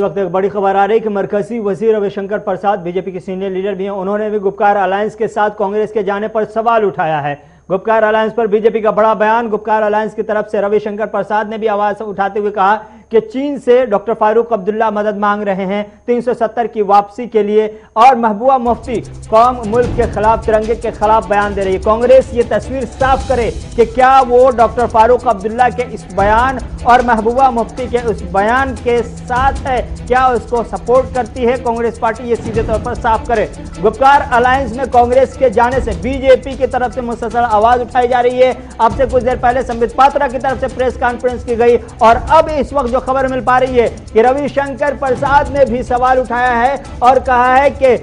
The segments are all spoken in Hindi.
वक्त एक बड़ी खबर आ रही है कि मरकजी वजीर रविशंकर प्रसाद बीजेपी के सीनियर लीडर भी हैं। उन्होंने भी गुपकार अलायंस के साथ कांग्रेस के जाने पर सवाल उठाया है। गुपकार अलायंस पर बीजेपी का बड़ा बयान। गुपकार अलायंस की तरफ से रविशंकर प्रसाद ने भी आवाज उठाते हुए कहा कि चीन से डॉक्टर फारूक अब्दुल्ला मदद मांग रहे हैं 370 की वापसी के लिए, और महबूबा मुफ्ती कौम मुल्क के खिलाफ, तिरंगे के खिलाफ बयान दे रही है। कांग्रेस ये तस्वीर साफ करे कि क्या वो डॉक्टर फारूक अब्दुल्ला के इस बयान और महबूबा मुफ्ती के उस बयान के साथ है, क्या उसको सपोर्ट करती है कांग्रेस पार्टी, ये सीधे तौर पर साफ करे। गुपकार अलायंस में कांग्रेस के जाने से बीजेपी की तरफ से मुसलसल आवाज उठाई जा रही है। अब से कुछ देर पहले संबित पात्रा की तरफ से प्रेस कॉन्फ्रेंस की गई और अब इस वक्त जो खबर मिल पा रही है कि रविशंकर प्रसाद ने भी सवाल उठाया है और कहा है कि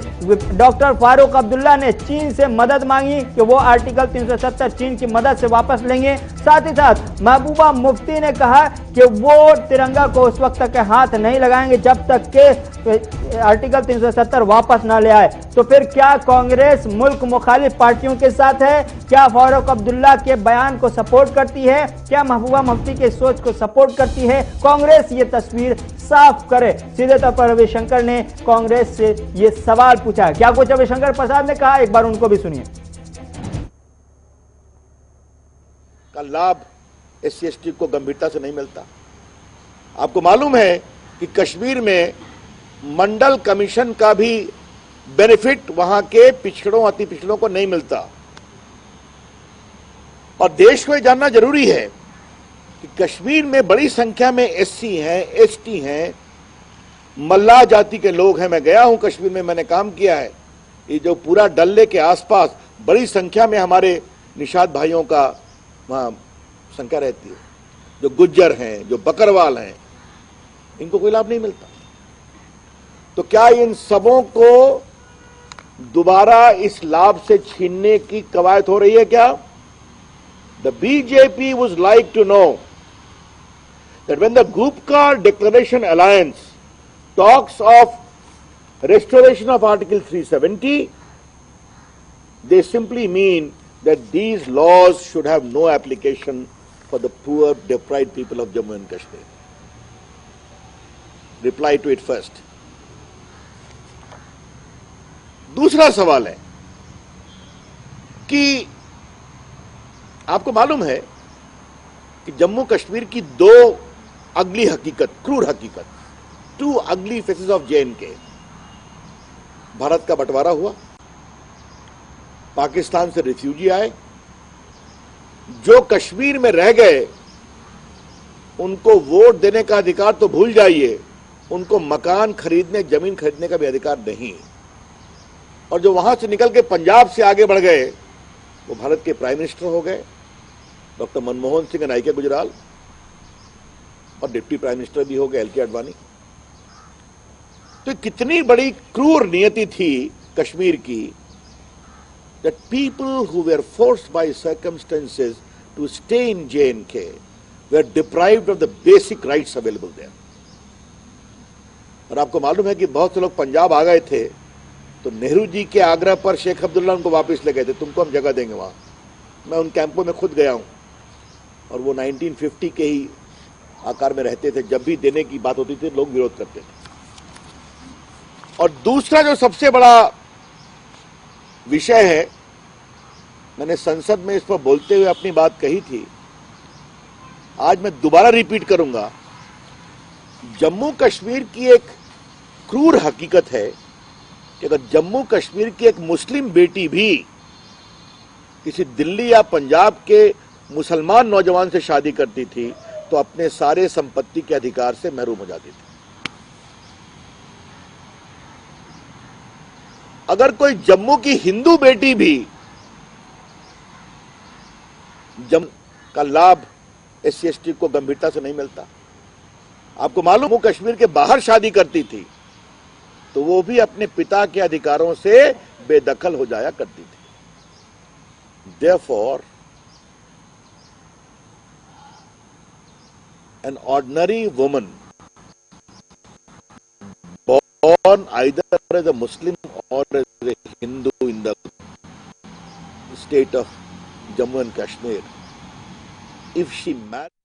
डॉक्टर फारूक अब्दुल्ला ने चीन से मदद मांगी कि वो आर्टिकल 370 चीन की मदद से वापस लेंगे। साथ ही साथ महबूबा मुफ्ती ने कहा कि वो तिरंगा को उस वक्त तक हाथ नहीं लगाएंगे जब तक के आर्टिकल 370 वापस ना ले आए। तो फिर क्या कांग्रेस मुल्क मुखालिफ पार्टियों के साथ है? क्या फारूक अब्दुल्ला के बयान को सपोर्ट करती है? क्या महबूबा मुफ्ती के सोच को सपोर्ट करती है? कांग्रेस ये तस्वीर साफ करे। सीधे तौर पर रविशंकर ने कांग्रेस से ये सवाल पूछा। क्या कुछ रविशंकर प्रसाद ने कहा, एक बार उनको भी सुनिए। का लाभ SC/ST को गंभीरता से नहीं मिलता। आपको मालूम है कि कश्मीर में मंडल कमीशन का भी बेनिफिट वहां के पिछड़ों, अति पिछड़ों को नहीं मिलता। और देश को यह जानना जरूरी है कि कश्मीर में बड़ी संख्या में SC हैं, ST हैं, मल्लाह जाति के लोग हैं। मैं गया हूं कश्मीर में, मैंने काम किया है। ये जो पूरा डल्ले के आसपास बड़ी संख्या में हमारे निषाद भाइयों का वहां संख्या रहती है, जो गुज्जर हैं, जो बकरवाल हैं, इनको कोई लाभ नहीं मिलता। तो क्या इन सबों को दोबारा इस लाभ से छीनने की कवायद हो रही है क्या? The BJP would like to know that when the Gupkar Declaration Alliance talks of restoration of Article 370, they simply mean that these laws should have no application for the poor, deprived people of Jammu and Kashmir. Reply to it first. दूसरा सवाल है कि आपको मालूम है कि जम्मू कश्मीर की दो अगली हकीकत, क्रूर हकीकत, टू अगली फेसेस ऑफ J&K। भारत का बंटवारा हुआ, पाकिस्तान से रिफ्यूजी आए, जो कश्मीर में रह गए उनको वोट देने का अधिकार तो भूल जाइए, उनको मकान खरीदने, जमीन खरीदने का भी अधिकार नहीं। और जो वहां से निकल के पंजाब से आगे बढ़ गए वो भारत के प्राइम मिनिस्टर हो गए, doctor Manmohan Singh and I.K. Gujral, और डिप्टी प्राइम मिनिस्टर भी हो गए L.K. आडवाणी। तो कितनी बड़ी क्रूर नियति थी कश्मीर की, that people who were forced by circumstances to stay in J&K were deprived of the basic rights available there। और आपको मालूम है कि बहुत से लोग पंजाब आ गए थे तो नेहरू जी के आग्रह पर शेख अब्दुल्ला उनको वापस ले गए थे, तुमको हम जगह देंगे वहां। मैं उन कैंपों में खुद गया हूं और वो 1950 के ही आकार में रहते थे। जब भी देने की बात होती थी लोग विरोध करते थे। और दूसरा जो सबसे बड़ा विषय है, मैंने संसद में इस पर बोलते हुए अपनी बात कही थी, आज मैं दोबारा रिपीट करूंगा। जम्मू कश्मीर की एक क्रूर हकीकत है कि अगर जम्मू कश्मीर की एक मुस्लिम बेटी भी किसी दिल्ली या पंजाब के मुसलमान नौजवान से शादी करती थी तो अपने सारे संपत्ति के अधिकार से महरूम हो जाती थी। अगर कोई जम्मू की हिंदू बेटी भी जम्मू का लाभ SC/ST को गंभीरता से नहीं मिलता। आपको मालूम, वो कश्मीर के बाहर शादी करती थी तो वो भी अपने पिता के अधिकारों से बेदखल हो जाया करती थी। Therefore, an ordinary woman born either as a Muslim or as a Hindu in the state of Jammu and Kashmir, if she marries